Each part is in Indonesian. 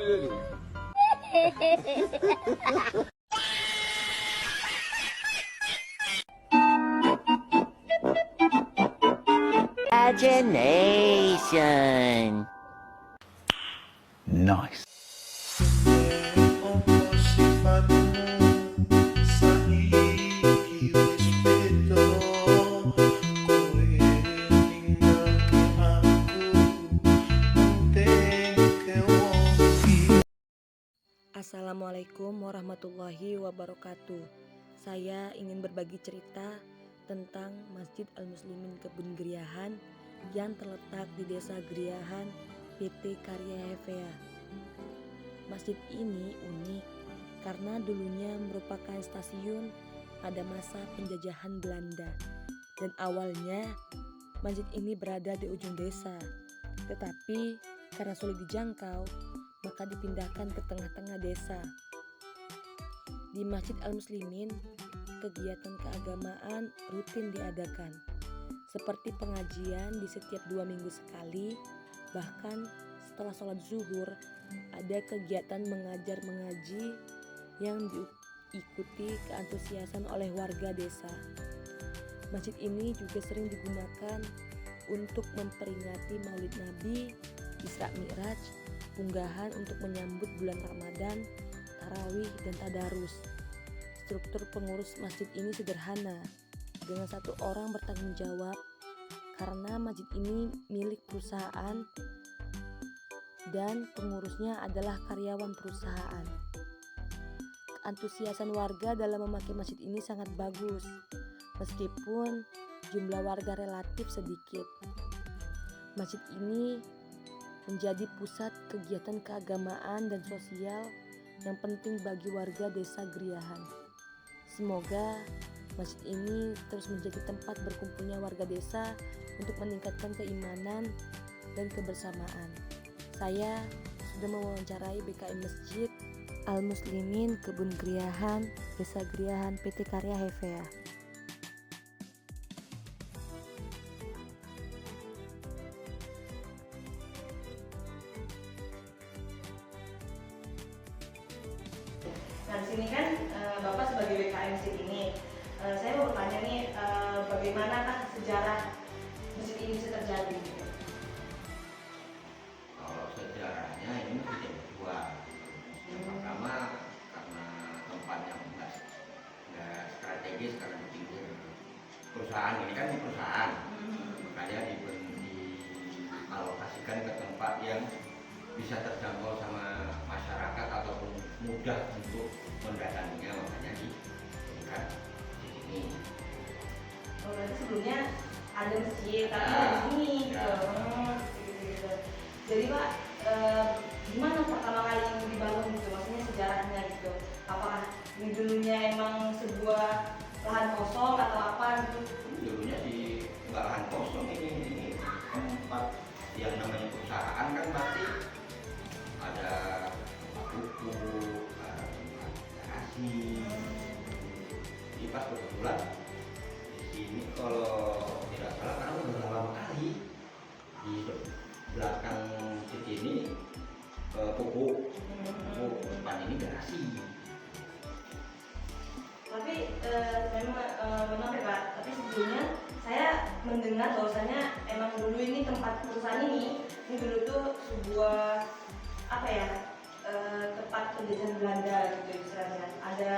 Imagination. Nice. Assalamualaikum warahmatullahi wabarakatuh. Saya ingin berbagi cerita tentang Masjid Al-Muslimin Kebun Griahan yang terletak di Desa Griahan, PT Karya Hevea. Masjid ini unik karena dulunya merupakan stasiun pada masa penjajahan Belanda, dan awalnya masjid ini berada di ujung desa. Tetapi karena sulit dijangkau, maka dipindahkan ke tengah-tengah desa. Di Masjid Al-Muslimin, kegiatan keagamaan rutin diadakan, seperti pengajian di setiap 2 minggu sekali. Bahkan setelah sholat zuhur, ada kegiatan mengajar mengaji yang diikuti keantusiasan oleh warga desa. Masjid ini juga sering digunakan untuk memperingati Maulid Nabi, Isra Mi'raj, unggahan untuk menyambut bulan Ramadan, tarawih, dan tadarus. Struktur pengurus masjid ini sederhana, dengan 1 orang bertanggung jawab, karena masjid ini milik perusahaan dan pengurusnya adalah karyawan perusahaan. Keantusiasan warga dalam memakai masjid ini sangat bagus, meskipun jumlah warga relatif sedikit. Masjid ini menjadi pusat kegiatan keagamaan dan sosial yang penting bagi warga desa Griahan. Semoga masjid ini terus menjadi tempat berkumpulnya warga desa untuk meningkatkan keimanan dan kebersamaan. Saya sudah mewawancarai BKM Masjid Al-Muslimin Kebun Griahan, Desa Griahan, PT Karya Hevea. Nah, di sini kan Bapak sebagai BKM Masjid ini, saya mau bertanya nih, bagaimanakah sejarah masjid ini bisa terjadi? Kalau sejarahnya ini tidak berdua. Yang pertama karena tempatnya nggak strategis, karena di pinggir perusahaan. Ini kan di perusahaan, makanya dialokasikan ke tempat yang bisa terjangkau sama masyarakat ataupun mudah untuk mendatanginya, makanya diberikan di sini. Oh, berarti sebelumnya ada masjid, tapi Ya, di sini ya. gitu. Jadi Pak, gimana pertama kali dibangun gitu? Maksudnya sejarahnya gitu. Apakah ini dulunya emang sebuah lahan kosong atau apa gitu? Dulunya di nggak lahan kosong, ini tempat yang namanya perusahaan kan pasti ada tempat pupuk, ada tempat garasi. Jadi pas kebetulan di sini kalau tidak salah karena udah lama kali di belakang sini ini pupuk depan ini garasi. Tapi memang ya Pak, tapi sebelumnya saya mendengar bahwasanya emang dulu ini tempat perusahaan ini dulu tuh sebuah apa ya, tempat penjajahan Belanda gitu istilahnya. Ada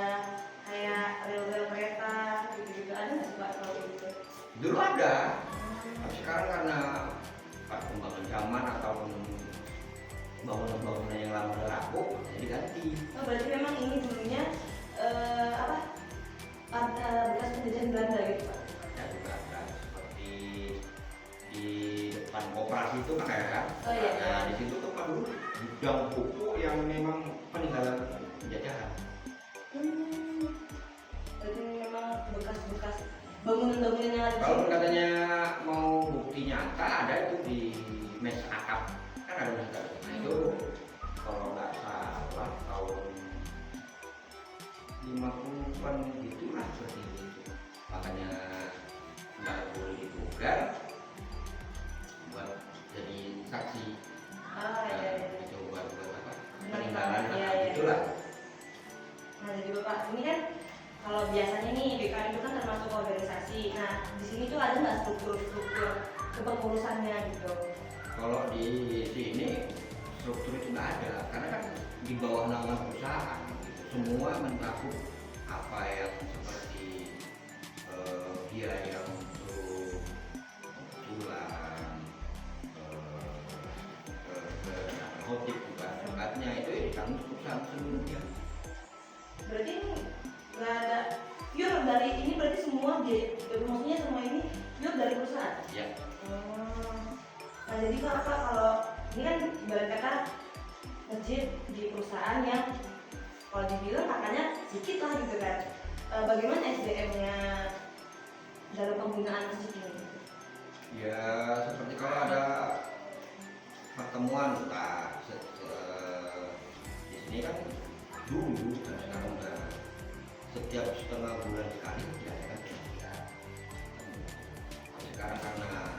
kayak rel-rel kereta gitu-gitu, ada nggak sih Pak kalau gitu? Dulu ada, tapi sekarang karena perkembangan zaman atau bangunan-bangunan yang lama udah rapuh, jadi ganti. Oh, berarti memang ini dulunya bekas penjajahan Belanda gitu Pak? Ada juga ada seperti di depan koperasi itu kan ada kan? Oh, iya. Nah di situ tuh kan dulu gudang pupuk yang memang peninggalan penjajahan. Berarti memang bekas-bekas bangunan-bangunan yang ada di Kalau sini. katanya mau bukti nyata ada itu di mes akap, kan ada mes akap. Nah itu kalau nggak salah tahun 50-an gitulah seperti itu. Makanya nggak boleh dibugar buat jadi saksi. Ah, iya. Itu buat apa? Pak, ini kan kalau biasanya nih BKM itu kan termasuk organisasi. Nah, di sini tuh ada nggak struktur kepengurusannya gitu? Kalau di sini struktur itu nggak ada, karena kan di bawah nama perusahaan gitu. Semua mencakup apa yang seperti biaya untuk tulang, narkotik juga tempatnya itu ya ditanggung perusahaan seluruhnya. Berarti nggak ada pure dari ini, berarti semua maksudnya semua ini pure dari perusahaan? Ya. Nah jadi kalau ini kan ibarat kata masjid di perusahaan yang kalau dibilang katanya sedikit lah gitu kan. Bagaimana SDM-nya dalam penggunaan masjid ini? Ya seperti kalau ada pertemuan di sini kan dulu dan sekarang udah setiap setengah bulan sekali diadakan pengajian. Sekarang karena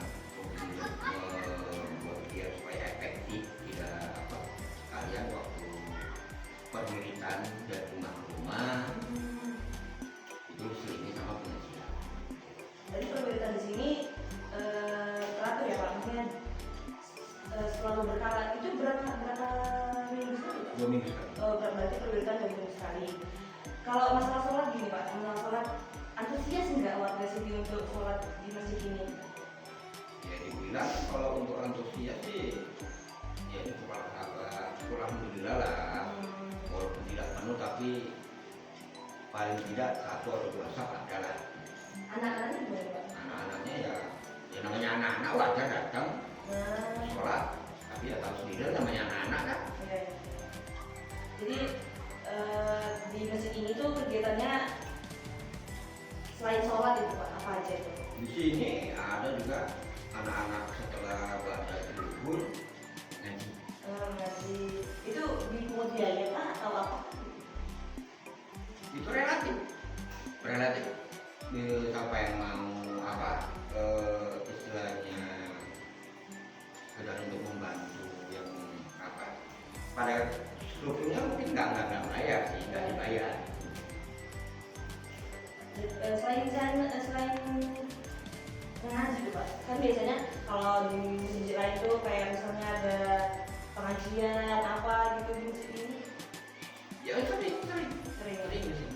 membuat dia supaya efektif, tidak kalian waktu perwiritan dari rumah ke rumah itu selingi sama pengajian. Jadi perbedaan di sini teratur ya Pak, maksudnya selalu berkala. Itu berapa minggu sekali Pak? 2 minggu sekali. Berarti perbedaan 2 minggu sekali. Kalau masalah sholat gini Pak, masalah sholat antusias nggak warga sini untuk sholat di masjid ini? Ya dibilang kalau untuk antusias sih ya ini alhamdulillah lah, walaupun tidak penuh tapi paling tidak 1 atau 2 saf ada lah. Anak-anaknya gimana Pak? Anak-anaknya ya namanya anak-anak wajar datang sholat, tapi ya tahu sendiri namanya anak-anak kan. Ya. Jadi di masjid ini tuh kegiatannya selain sholat itu Pak, apa aja itu? Di sini ada juga anak-anak setelah baca libur ngaji. Ngaji itu dipungut biaya Pak atau apa? Itu relatif siapa yang mau istilahnya sekedar untuk membantu yang pada strukturnya mungkin nggak bayar sih, nggak dibayar. Selain ngaji tuh Pak, kan biasanya kalau di masjid lain tuh kayak misalnya ada pengajian apa gitu di masjid ini Ya sering sering. sih.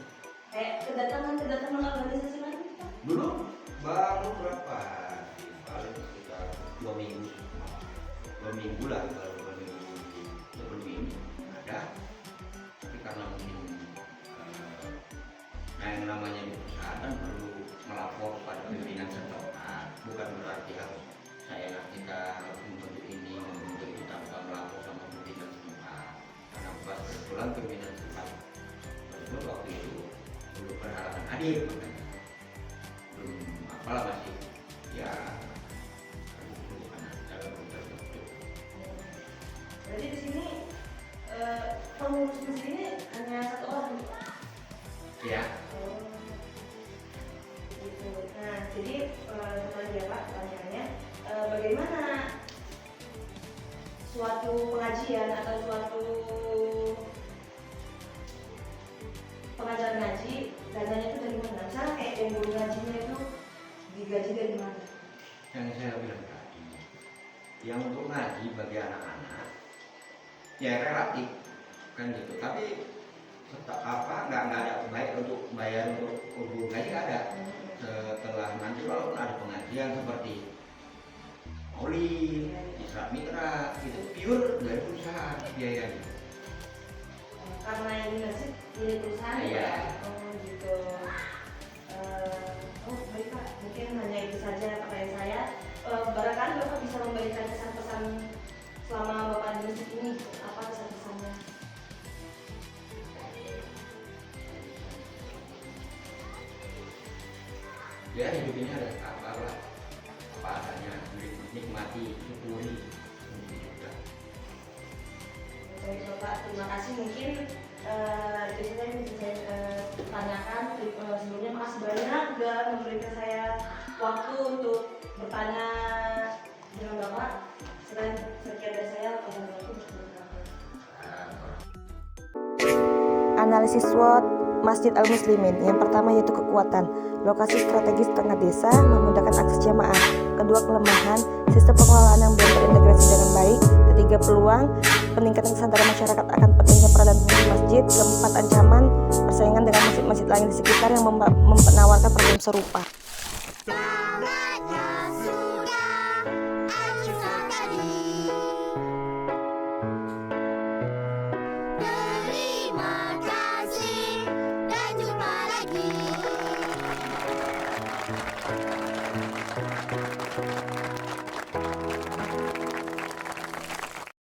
Kayak kedatangan organisasi lain Pak? Dulu baru berapa sih, paling sekitar 2 minggu lah, baru 2 minggu sebelum ini ada, tapi karena mungkin yang namanya di perusahaan kan perlu melapor pada pimpinan setempat, bukan berarti harus saya kita membentuk ini membentuk itu tanpa melapor sama pimpinan setempat, karena pas kebetulan pimpinan setempat tersebut waktu itu belum berhalangan hadir, makanya belum apalah masih ya Berarti di sini pengurus masjid ini hanya 1 orang Pak? ya. Gitu. Nah, jadi lagi ya Pak pertanyaannya, bagaimana suatu pengajian atau suatu pengajaran ngaji dananya itu dari mana? Misalnya kayak yang guru ngajinya itu digaji dari mana? Yang saya bilang tadi, yang untuk ngaji bagi anak-anak ya relatif kan gitu, tapi nggak ada baik untuk bayar untuk guru ngaji nggak ada. Setelah nanti walaupun ada pengajian seperti Maulid, Isra Mitra itu pure dari perusahaan biayanya. Karena ini masjid milik perusahaan Iya. ya? Oh gitu. Baik Pak, mungkin hanya itu saja pertanyaan saya. Barangkali Bapak bisa memberikan kesan-pesan selama Bapak di masjid ini, apa kesan-pesannya? Ya hidup ini ada sabar lah, apa adanya, nikmati, syukuri. Baik Bapak, terima kasih. Mungkin itu saja yang bisa saya tanyakan. Sebelumnya makasih banyak sudah memberikan saya waktu untuk bertanya dengan Bapak. Sekian dari saya, wassalamualaikum warahmatullahi wabarakatuh. Analisis SWOT Masjid Al-Muslimin. Yang pertama yaitu kekuatan. Lokasi strategis tengah desa memudahkan akses jamaah. Kedua, kelemahan, sistem pengelolaan yang belum terintegrasi dengan baik. Ketiga, peluang, peningkatan kesadaran masyarakat akan pentingnya peran dan fungsi masjid. Keempat, ancaman, persaingan dengan masjid-masjid lain di sekitar yang menawarkan program serupa. Terima kasih dan jumpa lagi.